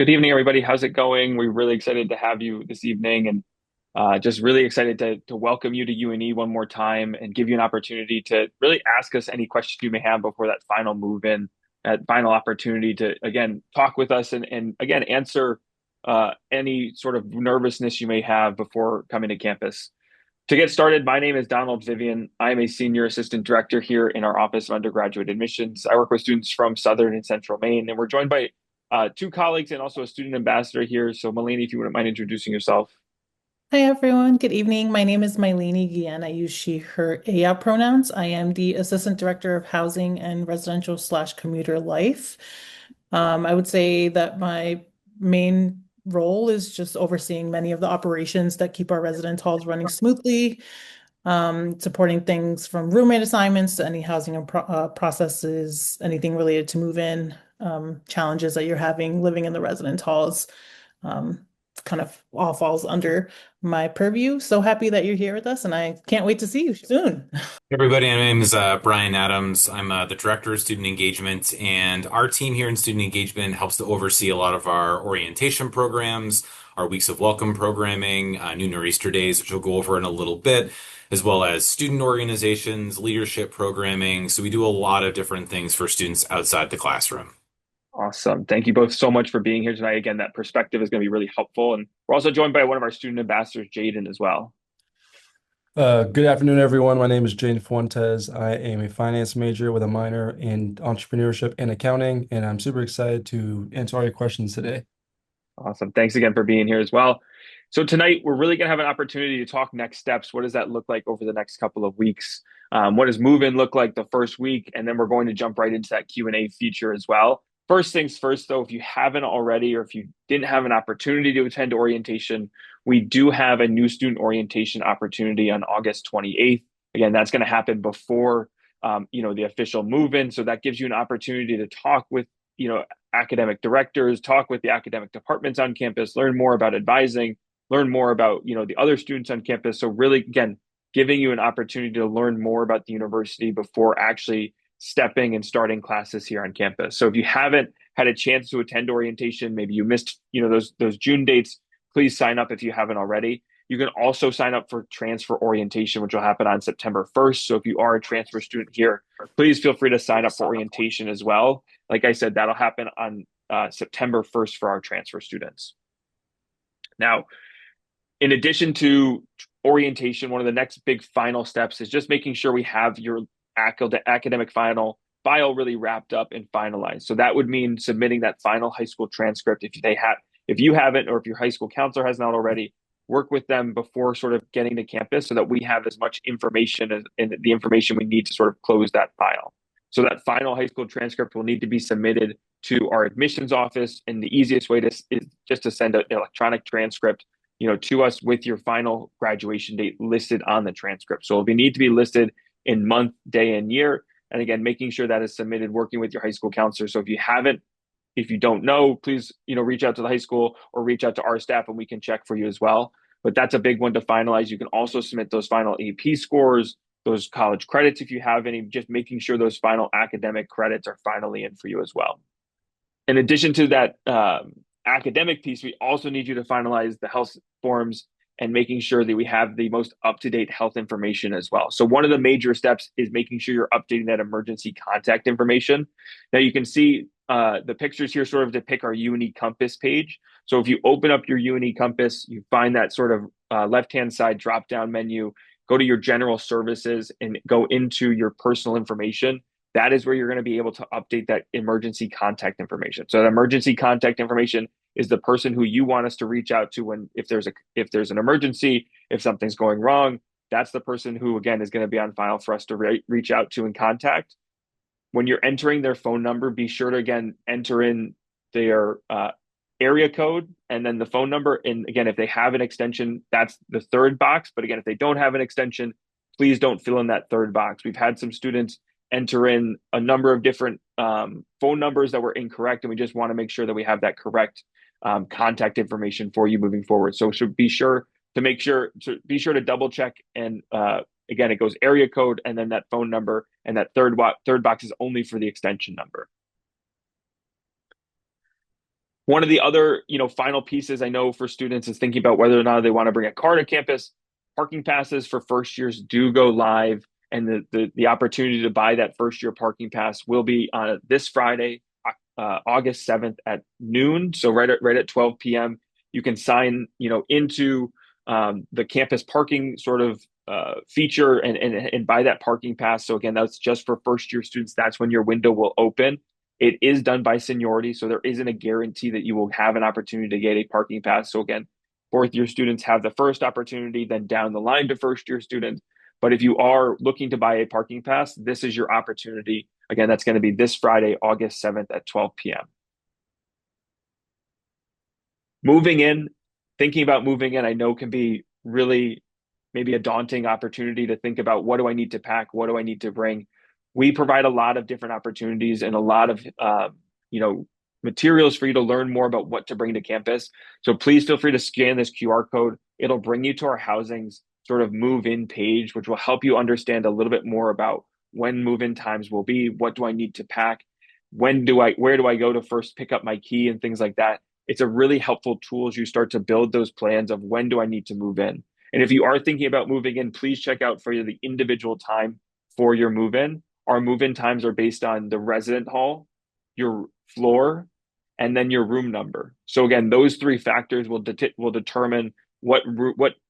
Good evening, everybody. How's it going? We're really excited to have you this evening and just really excited to welcome you to UNE one more time and give you an opportunity to really ask us any questions you may have before that final move in, that final opportunity to, again, talk with us and again, answer any sort of nervousness you may have before coming to campus. To get started, my name is Donald Vivian. I'm a senior assistant director here in our Office of Undergraduate Admissions. I work with students from Southern and Central Maine, and we're joined by two colleagues and also a student ambassador here. So, Melanie, if you wouldn't mind introducing yourself. Hi everyone, good evening. My name is Mylene Guillen. I use she, her, aya pronouns. I am the Assistant Director of Housing and Residential slash Commuter Life. I would say that my main role is just overseeing many of the operations that keep our residence halls running smoothly, supporting things from roommate assignments to any housing and processes, anything related to move-in, challenges that you're having living in the residence halls. Kind of all falls under my purview. So happy that you're here with us, and I can't wait to see you soon. Hey, everybody, my name is Brian Adams. I'm the Director of Student Engagement, and our team here in Student Engagement helps to oversee a lot of our orientation programs, our Weeks of Welcome programming, New Nor'easter Days, which we'll go over in a little bit, as well as student organizations, leadership programming. So we do a lot of different things for students outside the classroom. Awesome. Thank you both so much for being here tonight. Again, that perspective is going to be really helpful. And we're also joined by one of our student ambassadors, Jaden, as well. Good afternoon, everyone. My name is Jane Fuentes. I am a finance major with a minor in entrepreneurship and accounting, and I'm super excited to answer all your questions today. Awesome. Thanks again for being here as well. So tonight we're really going to have an opportunity to talk next steps. What does that look like over the next couple of weeks? What does move-in look like the first week? And then we're going to jump right into that Q&A feature as well. First things first, though, if you haven't already or if you didn't have an opportunity to attend orientation, we do have a new student orientation opportunity on August 28th. Again, that's going to happen before the official move-in. So that gives you an opportunity to talk with academic directors, talk with the academic departments on campus, learn more about advising, learn more about the other students on campus. So really, again, giving you an opportunity to learn more about the university before actually stepping and starting classes here on campus. So if you haven't had a chance to attend orientation, maybe you missed those June dates, please sign up if you haven't already. You can also sign up for transfer orientation, which will happen on September 1st. So if you are a transfer student here, please feel free to sign up for orientation as well. Like I said, that'll happen on September 1st for our transfer students. Now, in addition to orientation, one of the next big final steps is just making sure we have your academic file really wrapped up and finalized. So that would mean submitting that final high school transcript if you haven't, or if your high school counselor has not already. Work with them before sort of getting to campus so that we have as much information and the information we need to sort of close that file. So that final high school transcript will need to be submitted to our admissions office, and the easiest way is just to send an electronic transcript to us with your final graduation date listed on the transcript. So if you need to be listed in month, day, and year, and again, making sure that is submitted working with your high school counselor. So if you don't know, please, reach out to the high school or reach out to our staff and we can check for you as well. But that's a big one to finalize. You can also submit those final AP scores, those college credits if you have any, just making sure those final academic credits are finally in for you as well. In addition to that academic piece, we also need you to finalize the health forms and making sure that we have the most up-to-date health information as well. So one of the major steps is making sure you're updating that emergency contact information. Now you can see the pictures here sort of depict our UNE Compass page. So if you open up your UNE Compass, you find that sort of left-hand side drop-down menu, go to your general services and go into your personal information. That is where you're going to be able to update that emergency contact information. So that emergency contact information is the person who you want us to reach out to if there's an emergency, if something's going wrong. That's the person who, again, is going to be on file for us to reach out to and contact. When you're entering their phone number, be sure to, again, enter in their area code and then the phone number. And again, if they have an extension, that's the third box. But again, if they don't have an extension, please don't fill in that third box. We've had some students enter in a number of different phone numbers that were incorrect, and we just want to make sure that we have that correct contact information for you moving forward. So be sure to double check. And again, it goes area code and then that phone number, and that third box is only for the extension number. One of the other, final pieces I know for students is thinking about whether or not they want to bring a car to campus. Parking passes for first years do go live, and the opportunity to buy that first year parking pass will be on this Friday, August 7th at noon. So right at 12 p.m. You can sign, into the campus parking sort of feature and buy that parking pass. So again, that's just for first year students. That's when your window will open. It is done by seniority, so there isn't a guarantee that you will have an opportunity to get a parking pass. So again, fourth year students have the first opportunity, then down the line to first year students. But if you are looking to buy a parking pass, this is your opportunity. Again, that's going to be this Friday, August 7th at 12 p.m. Moving in, thinking about moving in, I know can be really maybe a daunting opportunity to think about, what do I need to pack? What do I need to bring? We provide a lot of different opportunities and a lot of materials for you to learn more about what to bring to campus. So please feel free to scan this QR code. It'll bring you to our housing's sort of move-in page, which will help you understand a little bit more about when move-in times will be, what do I need to pack, where do I go to first pick up my key, and things like that. It's a really helpful tool as you start to build those plans of when do I need to move in. And if you are thinking about moving in, please check out for the individual time for your move in. Our move in times are based on the resident hall, your floor, and then your room number. So again, those three factors will determine what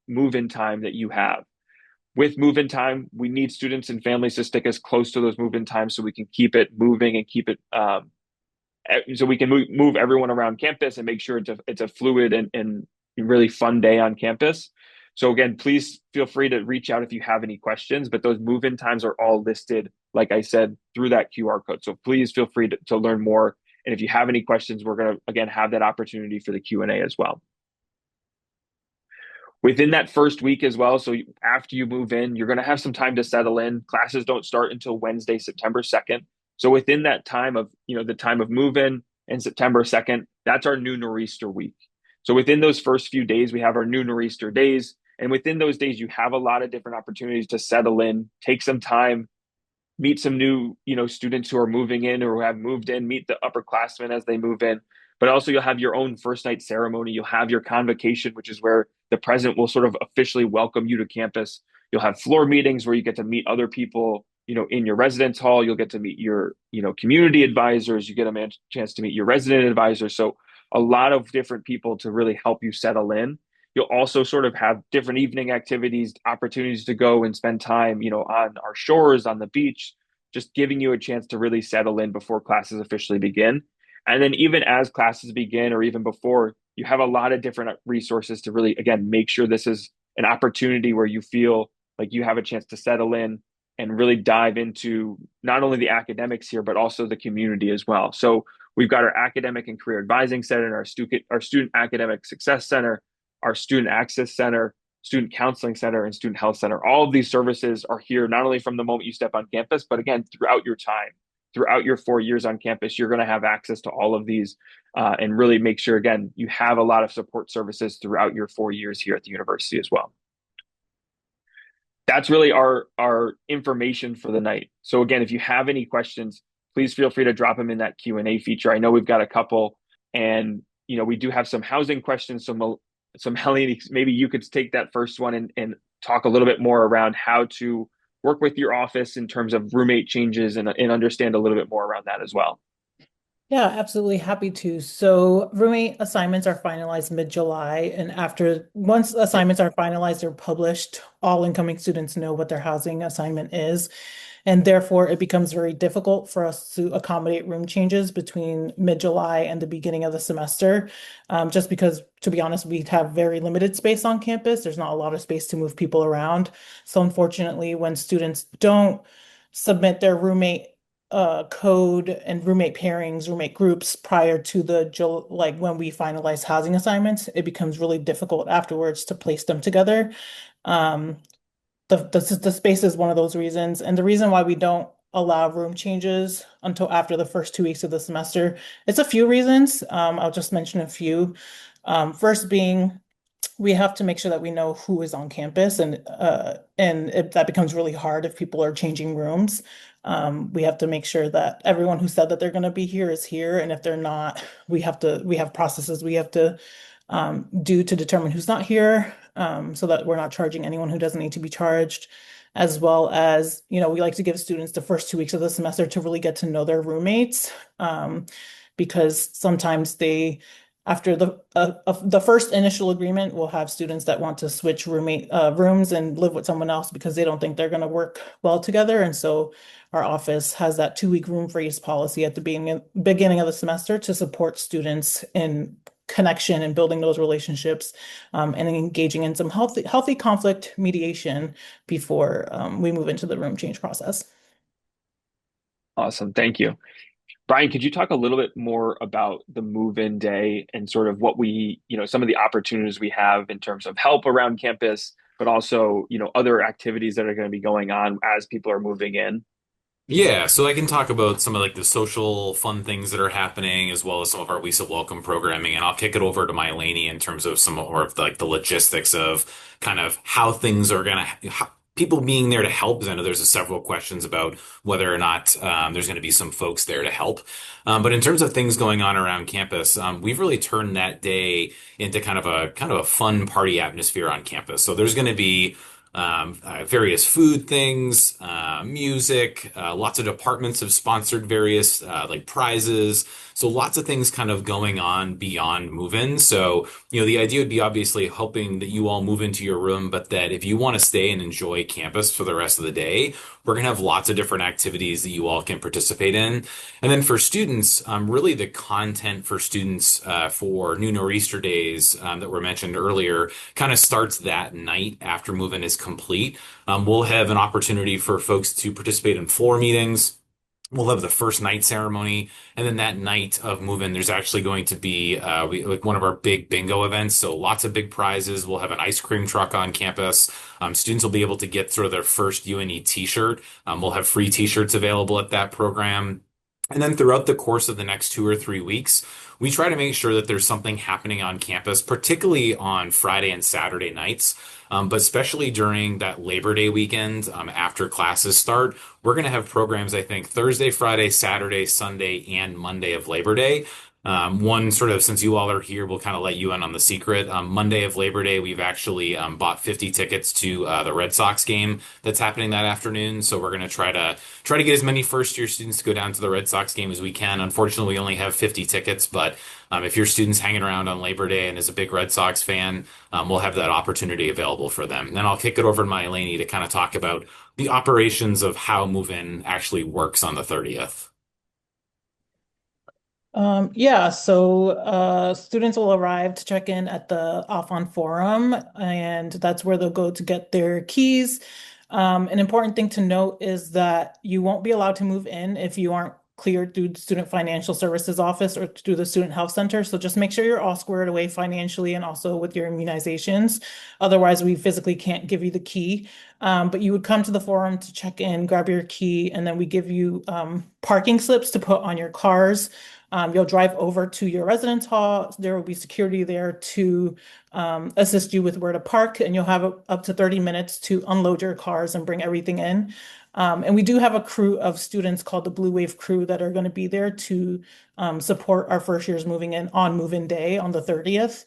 move in time that you have. With move in time, we need students and families to stick as close to those move in times so we can keep it moving and keep it so we can move everyone around campus and make sure it's a fluid and really fun day on campus. So again, please feel free to reach out if you have any questions, but those move-in times are all listed, like I said, through that QR code. So please feel free to learn more. And if you have any questions, we're going to, again, have that opportunity for the Q&A as well. Within that first week as well, so after you move in, you're going to have some time to settle in. Classes don't start until Wednesday, September 2nd. So within that time of, the time of move-in and September 2nd, that's our new Nor'easter week. So within those first few days, we have our new Nor'easter days. And within those days, you have a lot of different opportunities to settle in, take some time, meet some new, students who are moving in or who have moved in, meet the upperclassmen as they move in. But also you'll have your own first night ceremony. You'll have your convocation, which is where the president will sort of officially welcome you to campus. You'll have floor meetings where you get to meet other people, in your residence hall. You'll get to meet your, community advisors. You get a chance to meet your resident advisors. So a lot of different people to really help you settle in. You'll also sort of have different evening activities, opportunities to go and spend time, on our shores, on the beach, just giving you a chance to really settle in before classes officially begin. And then even as classes begin or even before, you have a lot of different resources to really, again, make sure this is an opportunity where you feel like you have a chance to settle in and really dive into not only the academics here, but also the community as well. So we've got our Academic and Career Advising Center, our Student Academic Success Center, our Student Access Center, Student Counseling Center, and Student Health Center. All of these services are here not only from the moment you step on campus, but again, throughout your time, throughout your 4 years on campus, you're going to have access to all of these and really make sure, again, you have a lot of support services throughout your 4 years here at the university as well. That's really our information for the night. So again, if you have any questions, please feel free to drop them in that Q&A feature. I know we've got a couple, and we do have some housing questions. So Melanie, maybe you could take that first one and talk a little bit more around how to work with your office in terms of roommate changes and understand a little bit more around that as well. Yeah, absolutely happy to. So roommate assignments are finalized mid-July, and once assignments are finalized, they're published, all incoming students know what their housing assignment is. And therefore, it becomes very difficult for us to accommodate room changes between mid-July and the beginning of the semester, just because, to be honest, we have very limited space on campus. There's not a lot of space to move people around. So unfortunately, when students don't submit their roommate code and roommate pairings, roommate groups prior to when we finalize housing assignments, it becomes really difficult afterwards to place them together. The space is one of those reasons. And the reason why we don't allow room changes until after the first 2 weeks of the semester, it's a few reasons. I'll just mention a few. First being we have to make sure that we know who is on campus, and if that becomes really hard if people are changing rooms. We have to make sure that everyone who said that they're going to be here is here, and if they're not, we have processes we have to do to determine who's not here, so that we're not charging anyone who doesn't need to be charged, as well as, we like to give students the first 2 weeks of the semester to really get to know their roommates, because sometimes after the first initial agreement, we'll have students that want to switch rooms and live with someone else because they don't think they're going to work well together. And so our office has that 2-week room freeze policy at the beginning of the semester to support students in connection and building those relationships, and engaging in some healthy conflict mediation before we move into the room change process. Awesome. Thank you. Brian, could you talk a little bit more about the move-in day and sort of what some of the opportunities we have in terms of help around campus, but also, other activities that are going to be going on as people are moving in? Yeah, so I can talk about some of like the social fun things that are happening as well as some of our Weeks of Welcome programming, and I'll kick it over to Mylene in terms of some more of like the logistics of kind of how things are gonna people being there to help. Because I know there's several questions about whether or not there's going to be some folks there to help. But in terms of things going on around campus, we've really turned that day into kind of a fun party atmosphere on campus. So there's going to be various food things, music. Lots of departments have sponsored various like prizes. So lots of things kind of going on beyond move-in. So, the idea would be obviously hoping that you all move into your room, but that if you want to stay and enjoy campus for the rest of the day, we're going to have lots of different activities that you all can participate in. And then for students, really the content for students for New Nor'easter Days that were mentioned earlier kind of starts that night after move-in is complete. We'll have an opportunity for folks to participate in floor meetings. We'll have the first night ceremony, and then that night of move-in, there's actually going to be like one of our big bingo events. So lots of big prizes. We'll have an ice cream truck on campus. Students will be able to get sort of their first UNE t-shirt. We'll have free t-shirts available at that program. And then throughout the course of the next 2 or 3 weeks, we try to make sure that there's something happening on campus, particularly on Friday and Saturday nights, but especially during that Labor Day weekend after classes start. We're going to have programs, I think, Thursday, Friday, Saturday, Sunday, and Monday of Labor Day. One sort of, since you all are here, we'll kind of let you in on the secret. Monday of Labor Day, we've actually bought 50 tickets to the Red Sox game that's happening that afternoon. So we're going to try to get as many first year students to go down to the Red Sox game as we can. Unfortunately, we only have 50 tickets, but if your student's hanging around on Labor Day and is a big Red Sox fan, we'll have that opportunity available for them. And then I'll kick it over to Mylene to kind of talk about the operations of how move-in actually works on the 30th. Yeah, so students will arrive to check in at the Off-On Forum, and that's where they'll go to get their keys. An important thing to note is that you won't be allowed to move in if you aren't cleared through the Student Financial Services Office or through the Student Health Center. So just make sure you're all squared away financially and also with your immunizations. Otherwise, we physically can't give you the key. But you would come to the forum to check in, grab your key, and then we give you parking slips to put on your cars. You'll drive over to your residence hall. There will be security there to assist you with where to park, and you'll have up to 30 minutes to unload your cars and bring everything in. And we do have a crew of students called the Blue Wave Crew that are going to be there to support our first years moving in on move-in day on the 30th,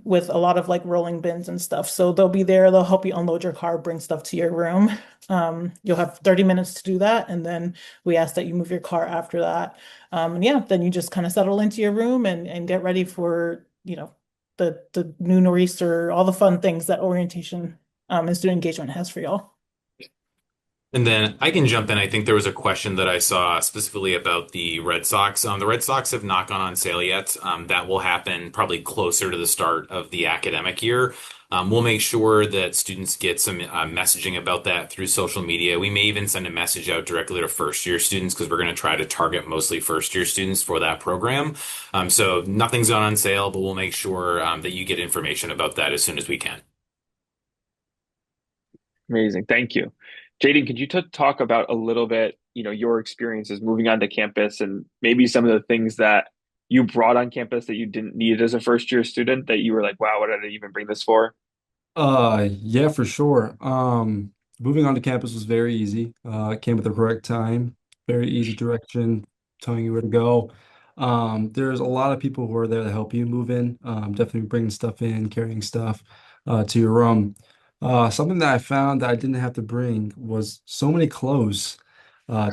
with a lot of like rolling bins and stuff. So they'll be there, they'll help you unload your car, bring stuff to your room. You'll have 30 minutes to do that, and then we ask that you move your car after that. And yeah, then you just kind of settle into your room and get ready for, the new Nor'easter, all the fun things that orientation and student engagement has for y'all. And then I can jump in. I think there was a question that I saw specifically about the Red Sox. The Red Sox have not gone on sale yet. That will happen probably closer to the start of the academic year. We'll make sure that students get some messaging about that through social media. We may even send a message out directly to first year students because we're going to try to target mostly first year students for that program. So nothing's gone on sale, but we'll make sure that you get information about that as soon as we can. Amazing. Thank you. Jaden, could you talk about a little bit, your experiences moving onto campus and maybe some of the things that you brought on campus that you didn't need as a first year student that you were like, wow, what did I even bring this for? Yeah, for sure. Moving onto campus was very easy. It came at the correct time, very easy direction, telling you where to go. There's a lot of people who are there to help you move in. Definitely bringing stuff in, carrying stuff to your room. Something that I found that I didn't have to bring was so many clothes.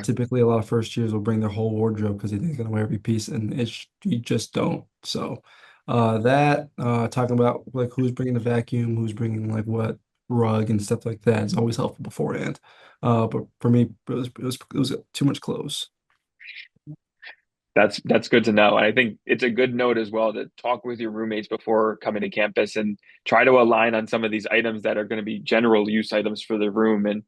Typically, a lot of first years will bring their whole wardrobe because they think they're gonna wear every piece, and you just don't. So. Talking about like who's bringing the vacuum, who's bringing like what rug and stuff like that is always helpful beforehand. But for me, it was too much clothes. That's good to know. And I think it's a good note as well to talk with your roommates before coming to campus and try to align on some of these items that are going to be general use items for the room. And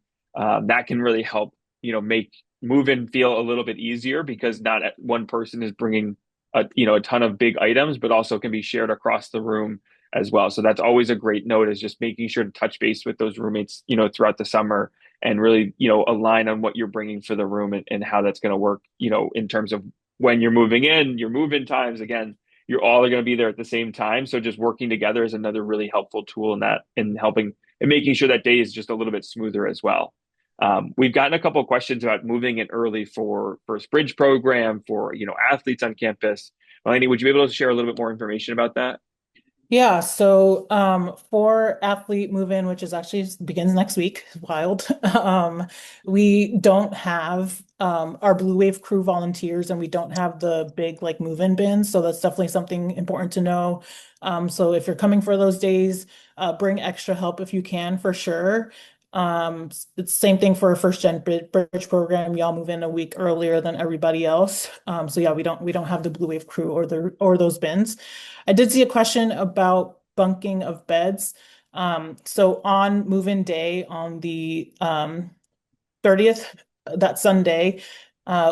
that can really help, make move in feel a little bit easier because not one person is bringing a ton of big items, but also can be shared across the room as well. So that's always a great note is just making sure to touch base with those roommates, throughout the summer and really, align on what you're bringing for the room and how that's going to work, in terms of when you're moving in, your move in times, again, you're all going to be there at the same time. So just working together is another really helpful tool in that in helping and making sure that day is just a little bit smoother as well. We've gotten a couple of questions about moving in early for first bridge program for athletes on campus. Melanie, would you be able to share a little bit more information about that? Yeah, so for athlete move-in, which is actually begins next week, wild. We don't have our Blue Wave crew volunteers, and we don't have the big like move-in bins. So that's definitely something important to know. So if you're coming for those days, bring extra help if you can, for sure. It's the same thing for a first gen bridge program. Y'all move in a week earlier than everybody else. So yeah, we don't have the Blue Wave crew or those bins. I did see a question about bunking of beds. So on move-in day on the 30th, that Sunday,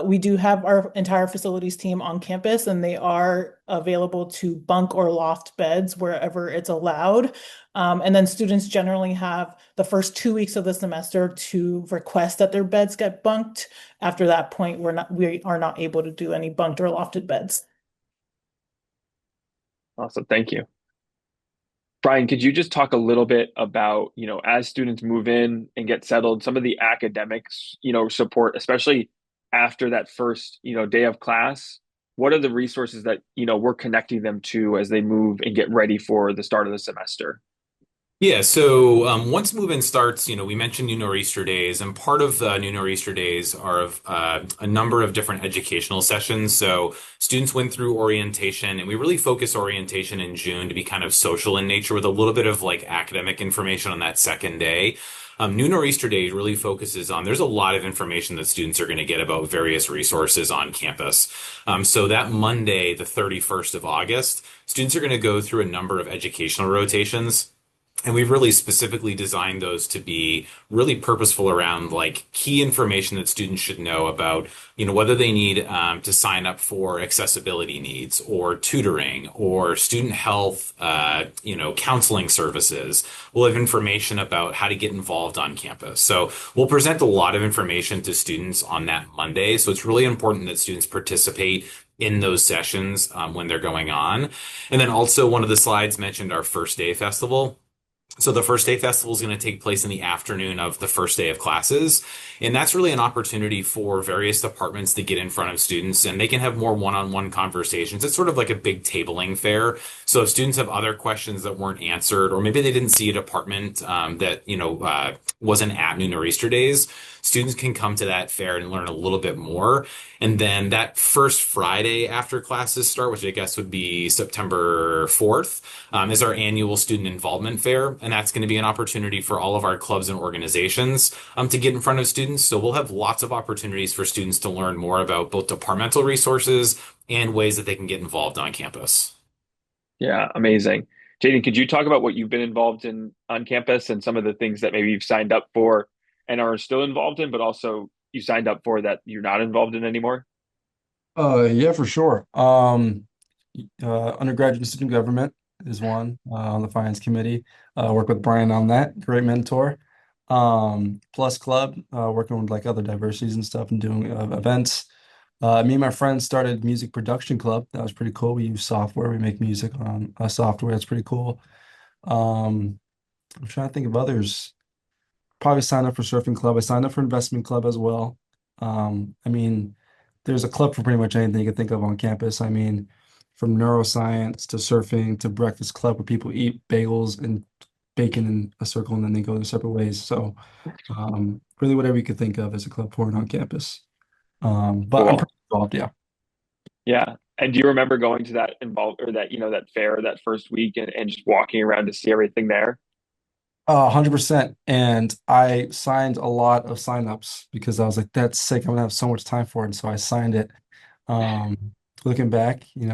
we do have our entire facilities team on campus and they are available to bunk or loft beds wherever it's allowed. And then students generally have the first 2 weeks of the semester to request that their beds get bunked. After that point, we are not able to do any bunked or lofted beds. Awesome. Thank you. Brian, could you just talk a little bit about, as students move in and get settled, some of the academics, support, especially after that first, day of class? What are the resources that, we're connecting them to as they move and get ready for the start of the semester? Yeah, so once move-in starts, we mentioned New Nor'easter Days, and part of New Nor'easter Days are of a number of different educational sessions. So students went through orientation, and we really focus orientation in June to be kind of social in nature with a little bit of like academic information on that second day. New Nor'easter Days really focuses on, there's a lot of information that students are going to get about various resources on campus. So that Monday, the 31st of August, students are going to go through a number of educational rotations. And we've really specifically designed those to be really purposeful around like key information that students should know about, whether they need to sign up for accessibility needs or tutoring or student health, counseling services. We'll have information about how to get involved on campus. So we'll present a lot of information to students on that Monday. So it's really important that students participate in those sessions when they're going on. And then also one of the slides mentioned our first day festival. So the first day festival is going to take place in the afternoon of the first day of classes. And that's really an opportunity for various departments to get in front of students and they can have more one-on-one conversations. It's sort of like a big tabling fair. So if students have other questions that weren't answered, or maybe they didn't see a department wasn't at New Nor'easter Days, students can come to that fair and learn a little bit more. And then that first Friday after classes start, which I guess would be September 4th, is our annual student involvement fair. And that's going to be an opportunity for all of our clubs and organizations to get in front of students. So we'll have lots of opportunities for students to learn more about both departmental resources and ways that they can get involved on campus. Yeah, amazing. Jaden, could you talk about what you've been involved in on campus and some of the things that maybe you've signed up for and are still involved in, but also you signed up for that you're not involved in anymore? Yeah, for sure. Undergraduate student government is one on the finance committee. Work with Brian on that. Great mentor. Plus Club, working with like other diversities and stuff and doing events. Me and my friends started music production club. That was pretty cool. We use software. We make music on software. That's pretty cool. Um, I'm trying to think of others. Probably signed up for surfing club. I signed up for investment club as well. I mean, there's a club for pretty much anything you can think of on campus. I mean, from neuroscience to surfing to breakfast club where people eat bagels and bacon in a circle and then they go their separate ways. So, really whatever you could think of as a club for it on campus. But I'm Cool. pretty involved, yeah. Yeah. And do you remember going to that involved or that, that fair that first week and just walking around to see everything there? 100%. And I signed a lot of signups because I was like, that's sick. I'm gonna have so much time for it. And so I signed it. Looking back, I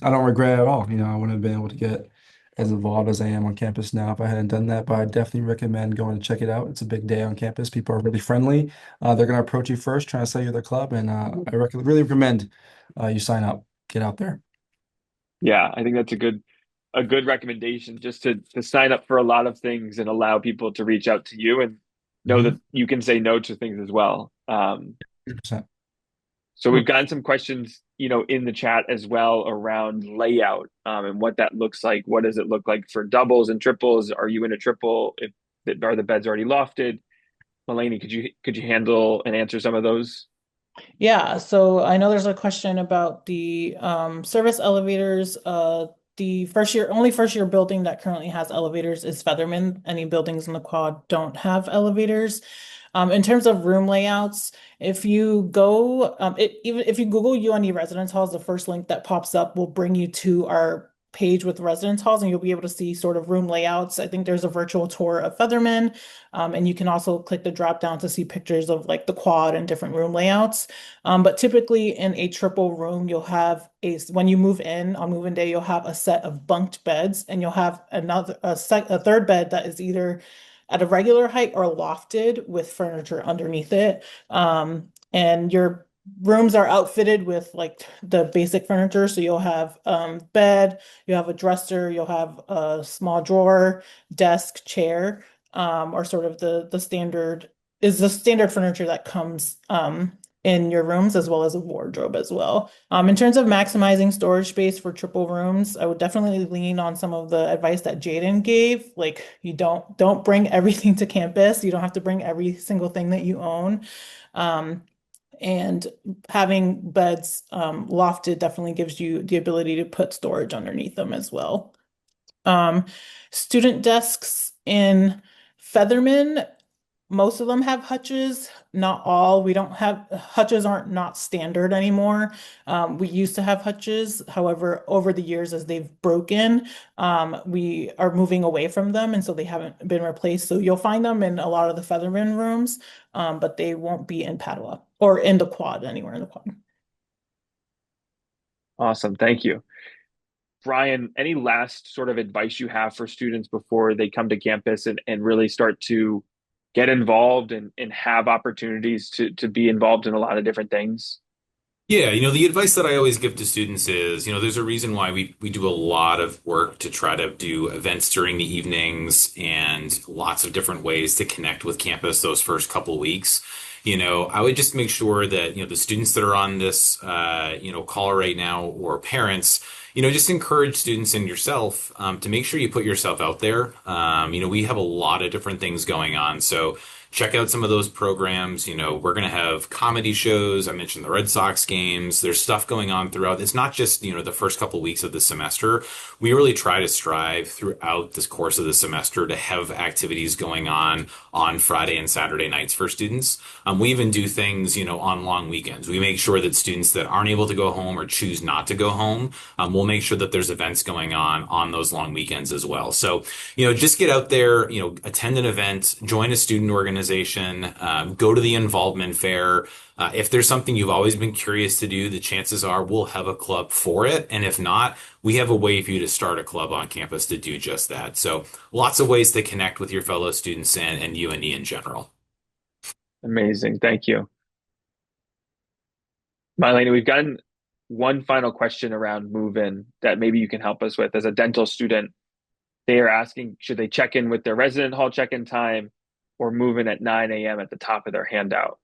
don't regret it at all. I wouldn't have been able to get as involved as I am on campus now if I hadn't done that. But I definitely recommend going to check it out. It's a big day on campus. People are really friendly. They're gonna approach you first, trying to sell you their club, and really recommend you sign up, get out there. Yeah, I think that's a good recommendation just to sign up for a lot of things and allow people to reach out to you and know that Mhm. you can say no to things as well. 100%. So we've gotten some questions, in the chat as well around layout, and what that looks like. What does it look like for doubles and triples? Are you in a triple? Are the beds already lofted? Mulaney, could you handle and answer some of those? Yeah, so I know there's a question about the service elevators. The only first year building that currently has elevators is Featherman. Any buildings in the quad don't have elevators. In terms of room layouts, if you go, even if you Google UNE residence halls, the first link that pops up will bring you to our page with residence halls, and you'll be able to see sort of room layouts. I think there's a virtual tour of Featherman, and you can also click the drop down to see pictures of like the quad and different room layouts. But typically in a triple room, you'll have when you move in on move-in day, you'll have a set of bunked beds, and you'll have a third bed that is either at a regular height or lofted with furniture underneath it. And your rooms are outfitted with like the basic furniture. So you'll have bed, you have a dresser, you'll have a small drawer, desk, chair, or sort of the standard furniture that comes in your rooms as well as a wardrobe as well. In terms of maximizing storage space for triple rooms, I would definitely lean on some of the advice that Jaden gave. Like you don't bring everything to campus. You don't have to bring every single thing that you own. Um, and having beds lofted definitely gives you the ability to put storage underneath them as well. Um, Student desks in Featherman, most of them have hutches, not all. We don't have hutches aren't not standard anymore. We used to have hutches. However, over the years, as they've broken, we are moving away from them, and so they haven't been replaced. So you'll find them in a lot of the Featherman rooms, but they won't be in Padua or in the quad, anywhere in the quad. Awesome. Thank you. Brian, any last sort of advice you have for students before they come to campus and really start to get involved and have opportunities to be involved in a lot of different things? Yeah, the advice that I always give to students is, there's a reason why we do a lot of work to try to do events during the evenings and lots of different ways to connect with campus those first couple weeks. I would just make sure that, the students that are on this, call right now or parents, just encourage students and yourself, to make sure you put yourself out there. We have a lot of different things going on. So, check out some of those programs. We're going to have comedy shows. I mentioned the Red Sox games. There's stuff going on throughout. It's not just, the first couple weeks of the semester. We really try to strive throughout this course of the semester to have activities going on Friday and Saturday nights for students. We even do things, on long weekends. We make sure that students that aren't able to go home or choose not to go home, we'll make sure that there's events going on those long weekends as well. So, just get out there, attend an event, join a student organization, go to the involvement fair. If there's something you've always been curious to do, the chances are we'll have a club for it. And if not, we have a way for you to start a club on campus to do just that. So lots of ways to connect with your fellow students and UNE in general. Amazing. Thank you. Mylene, we've gotten one final question around move-in that maybe you can help us with. As a dental student, they are asking, should they check in with their resident hall check-in time or move in at 9 a.m. at the top of their handout?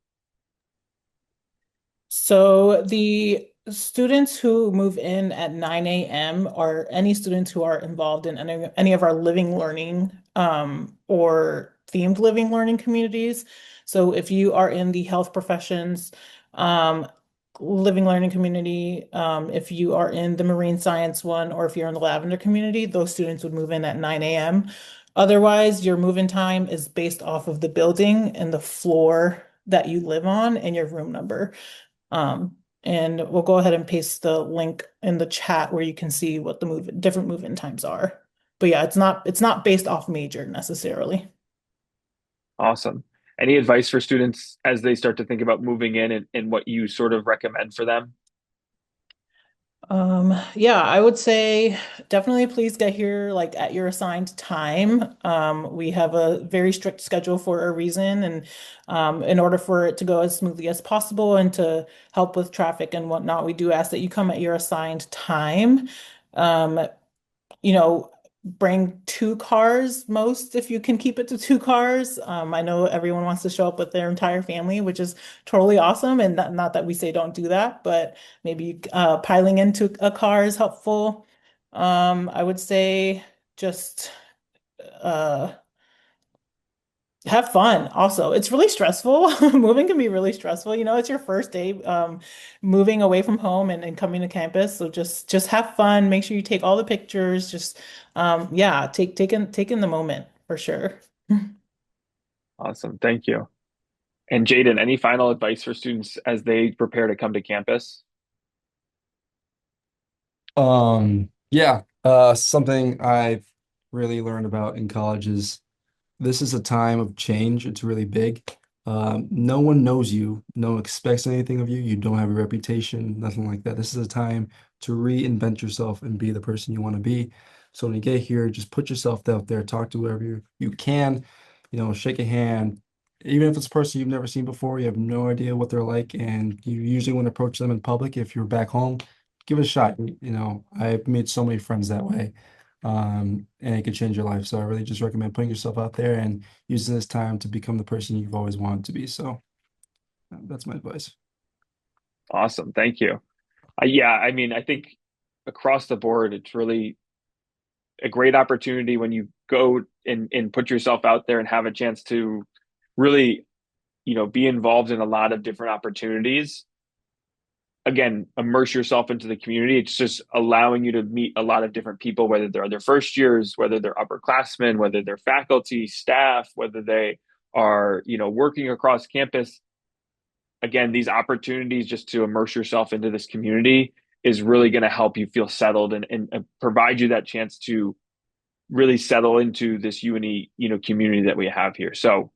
So the students who move in at 9 a.m. are any students who are involved in any of our living learning or themed living learning communities. So if you are in the health professions, um, living learning community, if you are in the marine science one, or if you're in the lavender community, those students would move in at 9 a.m. Otherwise, your move-in time is based off of the building and the floor that you live on and your room number. And we'll go ahead and paste the link in the chat where you can see what the different move-in times are. But yeah, it's not based off major necessarily. Awesome. Any advice for students as they start to think about moving in and what you sort of recommend for them? Yeah, I would say definitely please get here like at your assigned time. We have a very strict schedule for a reason, and in order for it to go as smoothly as possible and to help with traffic and whatnot, we do ask that you come at your assigned time. Um, you know, bring two cars most if you can keep it to two cars. I know everyone wants to show up with their entire family, which is totally awesome. And not that we say don't do that, but maybe piling into a car is helpful. I would say just uh, have fun also. It's really stressful. Moving can be really stressful. It's your first day moving away from home and coming to campus. So just have fun. Make sure you take all the pictures. Just yeah, take in the moment for sure. Awesome. Thank you. And Jaden, any final advice for students as they prepare to come to campus? Yeah, something I've really learned about in college is this is a time of change. It's really big. No one knows you. No one expects anything of you. You don't have a reputation, nothing like that. This is a time to reinvent yourself and be the person you want to be. So when you get here, just put yourself out there, talk to whoever you can, shake a hand. Even if it's a person you've never seen before, you have no idea what they're like, and you usually wouldn't approach them in public if you're back home. Give it a shot. I've made so many friends that way, and it could change your life. So I really just recommend putting yourself out there and using this time to become the person you've always wanted to be. So that's my advice. Awesome. Thank you. Yeah, I mean, I think across the board, it's really a great opportunity when you go and put yourself out there and have a chance to really, be involved in a lot of different opportunities. Again, immerse yourself into the community. It's just allowing you to meet a lot of different people, whether they're their first years, whether they're upperclassmen, whether they're faculty, staff, whether they are, working across campus. Again, these opportunities just to immerse yourself into this community is really going to help you feel settled and provide you that chance to really settle into this uni, community that we have here. So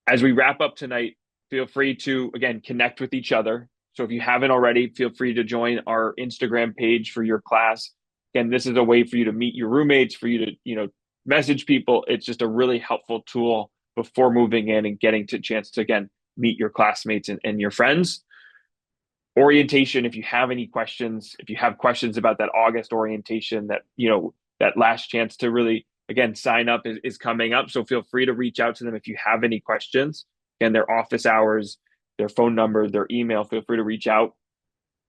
as we wrap up tonight, feel free to, again, connect with each other. So if you haven't already, feel free to join our Instagram page for your class. Again, this is a way for you to meet your roommates, for you to, message people. It's just a really helpful tool before moving in and getting to chance to, again, meet your classmates and your friends. Orientation, if you have any questions, if you have questions about that August orientation, that last chance to really, again, sign up is coming up. So feel free to reach out to them if you have any questions. Again, their office hours, their phone number, their email, feel free to reach out.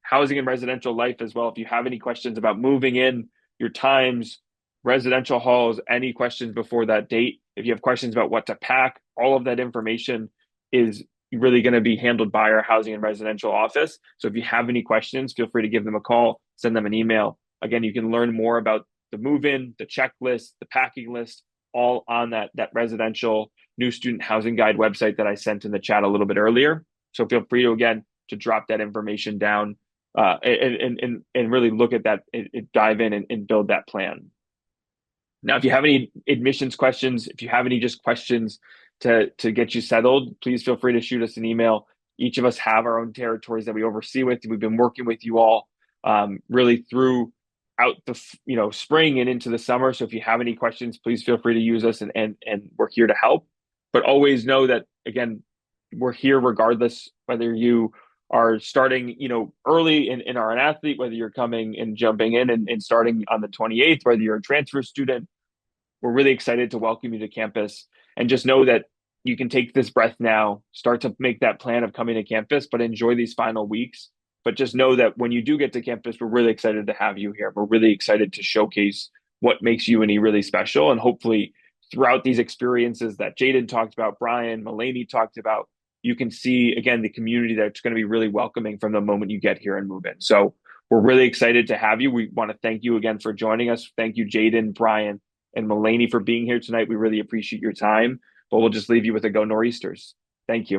Housing and residential life as well. If you have any questions about moving in, your times, residential halls, any questions before that date, if you have questions about what to pack, all of that information is really going to be handled by our housing and residential office. So if you have any questions, feel free to give them a call, send them an email. Again, you can learn more about the move-in, the checklist, the packing list, all on that residential new student housing guide website that I sent in the chat a little bit earlier. So feel free to, again, to drop that information down and really look at that, dive in and build that plan. Now, if you have any admissions questions, if you have any just questions to get you settled, please feel free to shoot us an email. Each of us have our own territories that we oversee with. We've been working with you all really throughout the spring and into the summer. So if you have any questions, please feel free to use us and we're here to help. But always know that, again, we're here regardless whether you are starting, early and are an athlete, whether you're coming and jumping in and starting on the 28th, whether you're a transfer student. We're really excited to welcome you to campus, and just know that, you can take this breath now, start to make that plan of coming to campus, but enjoy these final weeks. But just know that when you do get to campus, we're really excited to have you here. We're really excited to showcase what makes UNE really special. And hopefully throughout these experiences that Jaden talked about, Brian, Mulaney talked about, you can see, again, the community that's going to be really welcoming from the moment you get here and move in. So we're really excited to have you. We want to thank you again for joining us. Thank you, Jaden, Brian, and Mulaney for being here tonight. We really appreciate your time, but we'll just leave you with a go Nor'easters. Thank you.